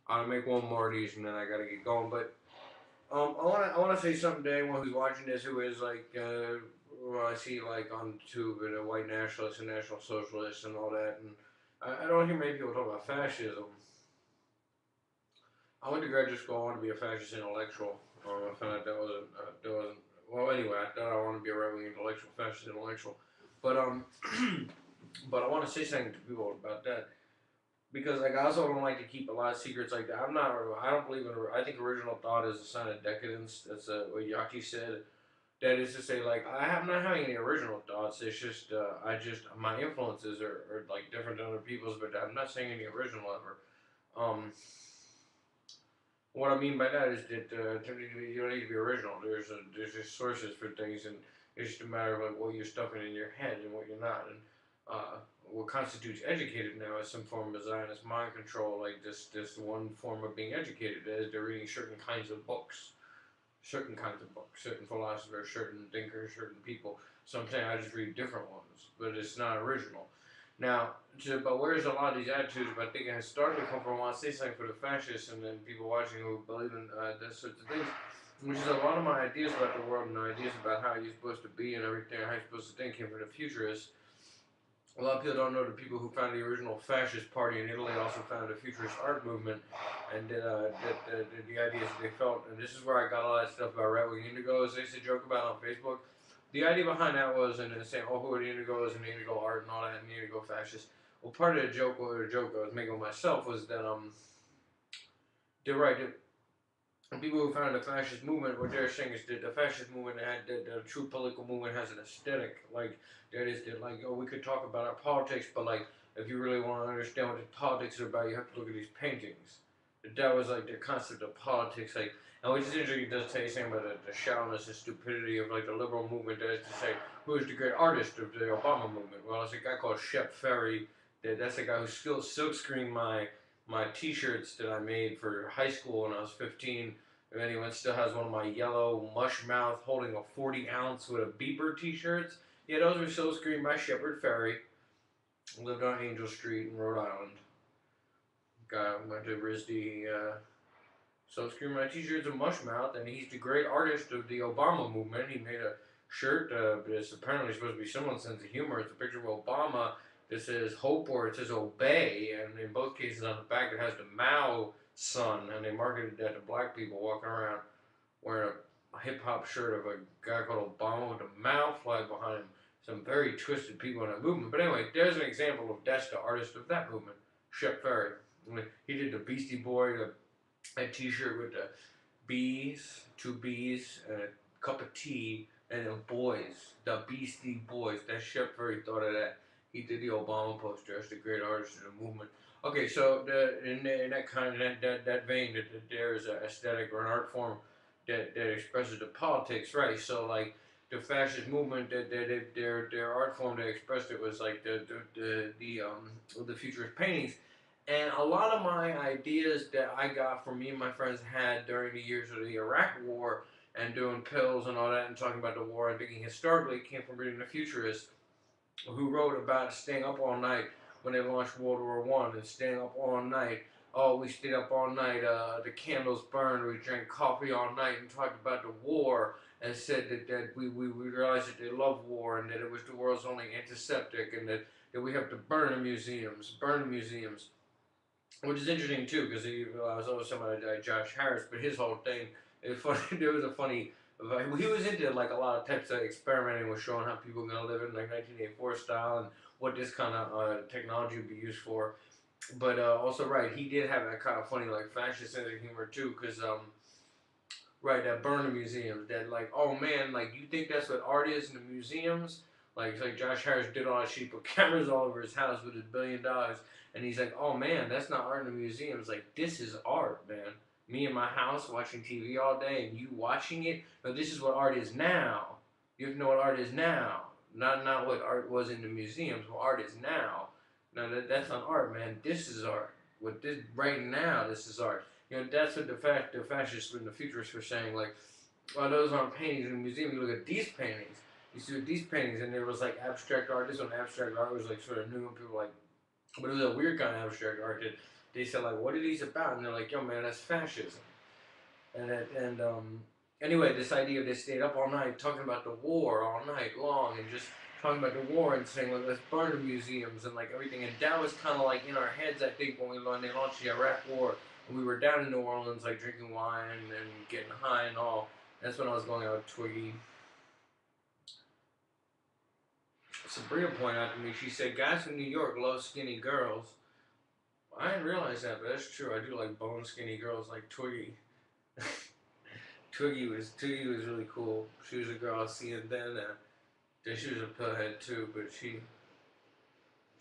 I'll make one more of these and then I gotta get going. But I wanna say something to anyone who's watching this who is like well, I see like on YouTube and a white nationalist and national socialist and all that, and I don't hear many people talk about fascism. I went to graduate school. I wanted to be a fascist intellectual. I found out that wasn't. Well, anyway, I thought I wanted to be a right wing intellectual, fascist intellectual, but but I want to say something to people about that because like I also don't like to keep a lot of secrets like that. I don't believe in. I think original thought is a sign of decadence. That's what Yaki said. That is to say, like I'm not having any original thoughts. It's just my influences are like different than other people's, but I'm not saying any original ever. What I mean by that is that you don't need to be original. There's just sources for things, and it's just a matter of like what you're stuffing in your head and what you're not. And what constitutes educated now is some form of Zionist mind control, like this one form of being educated, as they're reading certain kinds of books, certain philosophers, certain thinkers, certain people. So I'm saying I just read different ones, but it's not original. Now, but where's a lot of these attitudes about thinking historically come from? I want to say something for the fascists and then people watching who believe in those sorts of things, which is a lot of my ideas about the world and ideas about how you're supposed to be and everything, how you're supposed to think came from the futurists. A lot of people don't know the people who founded the original fascist party in Italy also founded the futurist art movement, and the ideas that they felt. And this is where I got all that stuff about right-wing indigos. They used to joke about on Facebook. The idea behind that was, and then saying, "Oh, who are the indigos and the indigo art and all that, and the indigo fascists." Well, part of the joke, or the joke I was making with myself, was that they're right. And people who founded the fascist movement, what they're saying is that the fascist movement had the true political movement has an aesthetic, like that is that like oh we could talk about our politics, but like if you really want to understand what the politics are about, you have to look at these paintings. That was like the concept of politics, like and which is interesting. It does tell you something about the shallowness and stupidity of like the liberal movement. That is to say, who is the great artist of the Obama movement? Well, it's a guy called Shep Ferry. That's the guy who still silkscreened my T-shirts that I made for high school when I was 15. If anyone still has one of my yellow mush mouth holding a 40 ounce with a beeper T-shirts, yeah, those were silkscreened by Shepard Ferry. Lived on Angel Street in Rhode Island. Went to RISD. Silkscreened my T-shirts of mush mouth, and he's the great artist of the Obama movement. He made a shirt that's apparently supposed to be someone's sense of humor. It's a picture of Obama that says hope or it says obey, and in both cases on the back it has the Mao sun, and they marketed that to black people walking around wearing a hip hop shirt of a guy called Obama with a Mao flag behind him. Some very twisted people in that movement. But anyway, there's an example of that's the artist of that movement, Shep Ferry. He did the Beastie Boy, a T-shirt with the bees, two bees, and a cup of tea, and the boys, the Beastie Boys. That Shep Ferry thought of that. He did the Obama poster. That's the great artist of the movement. Okay, so in that kind of that vein, that there is an aesthetic or an art form that expresses the politics, right? So like the fascist movement, their art form they expressed it was like the futurist paintings. And a lot of my ideas that I got from me and my friends had during the years of the Iraq War and doing pills and all that and talking about the war and thinking historically came from reading the futurists who wrote about staying up all night when they launched World War One and staying up all night. Oh, we stayed up all night. The candles burned. We drank coffee all night and talked about the war and said that we realized that they love war and that it was the world's only antiseptic and that we have to burn the museums, which is interesting too, because I was always talking about Josh Harris, but his whole thing is funny. There was a funny. He was into like a lot of types of experimenting with showing how people are gonna live in like 1984 style and what this kind of technology would be used for. But also, right, he did have that kind of funny like fascist sense of humor too, because right, that burn the museums. That like, oh man, like you think that's what art is in the museums? Like Josh Harris did all that shit, put cameras all over his house with his $1 billion, and he's like, oh man, that's not art in the museums. Like this is art, man. Me in my house watching TV all day, and you watching it. No, this is what art is now. You have to know what art is now, not what art was in the museums. What art is now. No, that's not art, man. This is art. What this right now, this is art. That's what the fascists and the futurists were saying. Like, oh, those aren't paintings in the museum. You look at these paintings. You see these paintings, and there was like abstract art. This one, abstract art, was like sort of new, and people were like, but it was a weird kind of abstract art. That they said like, what are these about? And they're like, yo man, that's fascism. And anyway, this idea they stayed up all night talking about the war all night long and just talking about the war and saying like let's burn the museums and like everything. And that was kind of like in our heads, I think, when they launched the Iraq War and we were down in New Orleans like drinking wine and getting high and all. That's when I was going out with Twiggy. Sabrina pointed out to me, she said guys from New York love skinny girls. I didn't realize that, but that's true. I do like bone skinny girls like Twiggy. Twiggy was really cool. She was a girl I was seeing then. Then she was a pillhead too, but she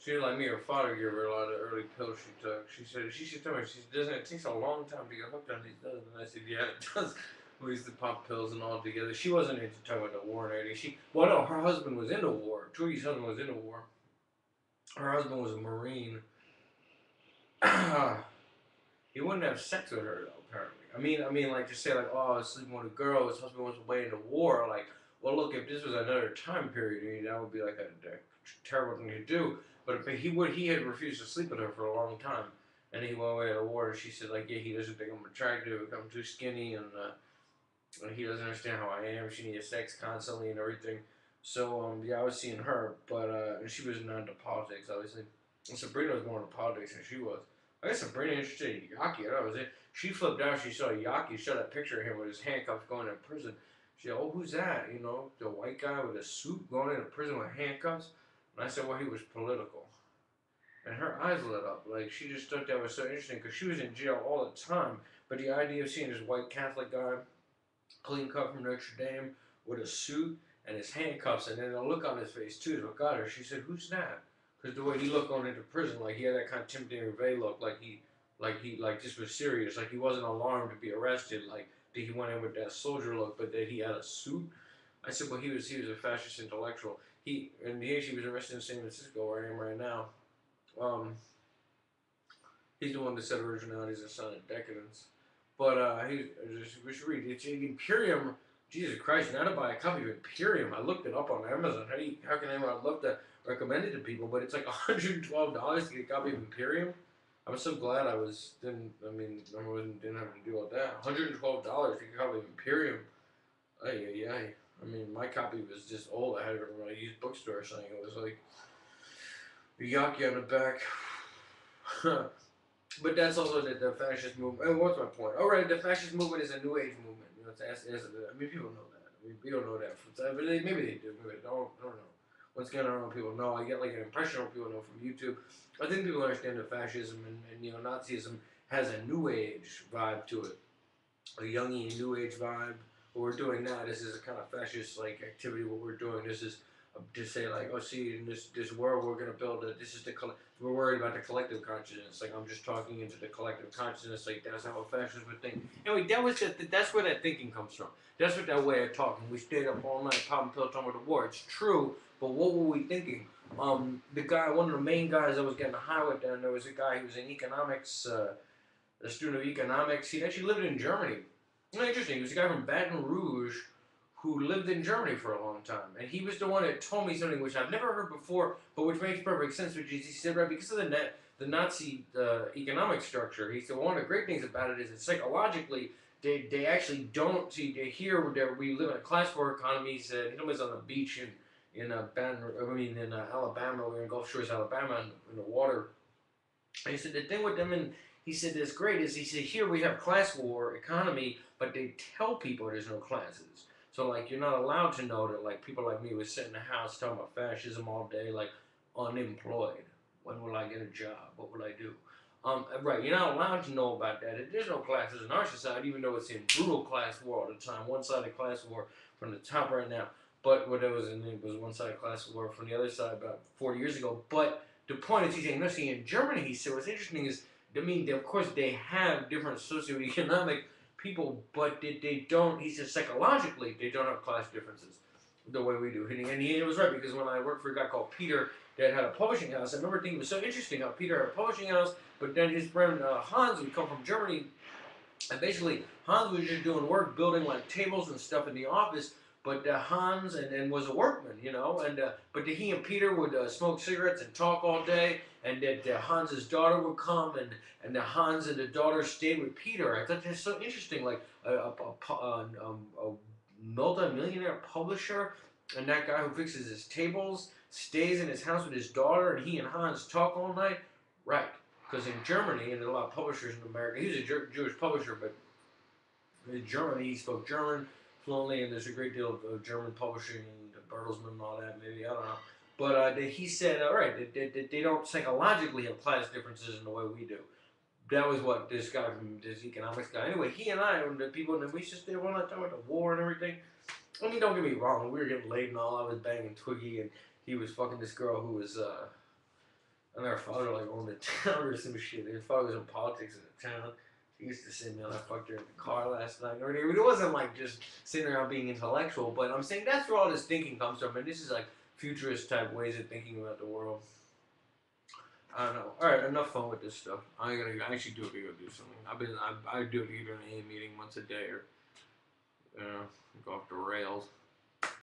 didn't like me. Her father gave her a lot of early pills she took. She said she should tell me. She doesn't. It takes a long time to get hooked on these, doesn't it? And I said, yeah, it does. We used to pop pills and all together. She wasn't into talking about the war and everything. No, her husband was in the war. Twiggy's husband was in the war. Her husband was a Marine. He wouldn't have sex with her though, apparently. I mean, like to say like, oh, I was sleeping with a girl, his husband was away in the war. Like, well, look, if this was another time period, I mean, that would be like a terrible thing to do. But he had refused to sleep with her for a long time, and he went away to the war. And she said like, yeah, he doesn't think I'm attractive, I'm too skinny, and he doesn't understand how I am. She needed sex constantly and everything. So yeah, I was seeing her, but she was not into politics, obviously. And Sabrina was more into politics than she was. I guess Sabrina interested in Yaki. I was it. She flipped out. She saw Yaki, showed that picture of him with his handcuffs going to prison. She said, oh, who's that? You know, the white guy with a suit going into prison with handcuffs? And I said, well, he was political. And her eyes lit up. Like, she just thought that was so interesting because she was in jail all the time. But the idea of seeing this white Catholic guy, clean cut from Notre Dame, with a suit and his handcuffs, and then the look on his face, too, is what got her. She said, who's that? Because the way he looked going into prison, like he had that kind of Timothy McVeigh look, like this was serious, like he wasn't alarmed to be arrested, like that he went in with that soldier look, but that he had a suit. I said, well, he was a fascist intellectual. He was arrested in San Francisco, where I am right now. He's the one that said originality is a sign of decadence. But we should read it's Imperium. Jesus Christ! Now to buy a copy of Imperium, I looked it up on Amazon. How can anyone? I'd love to recommend it to people, but it's like $112 to get a copy of Imperium. I was so glad I didn't have to deal with that. $112 to get a copy of Imperium. I mean, my copy was just old. I had it from a used bookstore or something. It was like Yaki on the back. But that's also the fascist movement. And what's my point? Oh, right, the fascist movement is a new age movement. You know, I mean, people know that. I mean, we don't know that. But maybe they do. Maybe they don't. I don't know. Once again, I don't know if people know. I get like an impression of people know from YouTube. I think people understand that fascism and neo-Nazism has a new age vibe to it. A Jungian new age vibe. What we're doing now, this is a kind of fascist like activity. What we're doing, this is to say like, oh, see, in this world we're going to build we're worried about the collective consciousness. Like I'm just talking into the collective consciousness. Like that's how a fascist would think. Anyway, that's where that thinking comes from. That's what that way of talking. We stayed up all night popping pills talking about the war. It's true, but what were we thinking? The guy, one of the main guys I was getting high with down there was a guy who was in economics, a student of economics. He actually lived in Germany. Interesting. He was a guy from Baton Rouge who lived in Germany for a long time. And he was the one that told me something which I've never heard before, but which makes perfect sense, which is he said, right, because of the Nazi economic structure, he said, well, one of the great things about it is that psychologically, they actually don't see, they hear where we live in a class war economy. He said, he was on the beach in Alabama, we were in Gulf Shores, Alabama, in the water. And he said, the thing with them, and he said, that's great, is he said, here we have class war economy, but they tell people there's no classes. So, like, you're not allowed to know that, like, people like me would sit in the house talking about fascism all day, like, unemployed. When will I get a job? What will I do? Right, you're not allowed to know about that. There's no classes in our society, even though it's in brutal class war all the time. One-sided class war from the top right now. But what it was one-sided class war from the other side about 40 years ago. But the point is, he's saying, no, see, in Germany, he said, what's interesting is, I mean, of course, they have different socioeconomic people, but they don't, he says psychologically, they don't have class differences the way we do. And he was right, because when I worked for a guy called Peter that had a publishing house, I remember thinking it was so interesting how Peter had a publishing house, but then his friend Hans would come from Germany, and basically Hans was just doing work, building like tables and stuff in the office, But Hans and was a workman, you know, and but he and Peter would smoke cigarettes and talk all day, and that Hans's daughter would come, and the Hans and the daughter stayed with Peter. I thought that's so interesting, like a multi-millionaire publisher, and that guy who fixes his tables stays in his house with his daughter, and he and Hans talk all night, right? Because in Germany, and there are a lot of publishers in America, he was a Jewish publisher, but in Germany, he spoke German fluently, and there's a great deal of German publishing and Bertelsmann and all that. Maybe I don't know, but he said, all right, they don't psychologically have class differences in the way we do. That was what this guy from this economics guy. Anyway, he and I, and the people, and we just did one night talking about the war and everything. I mean, don't get me wrong, we were getting laid and all. I was banging Twiggy, and he was fucking this girl who was, and her father like owned a town or some shit. His father was in politics in the town. He used to say, man, I fucked her in the car last night. Or it wasn't like just sitting around being intellectual, but I'm saying that's where all this thinking comes from. And this is like futurist type ways of thinking about the world. I don't know. All right, enough fun with this stuff. I actually do go do something. I do it either in an A meeting once a day or, you know, go off the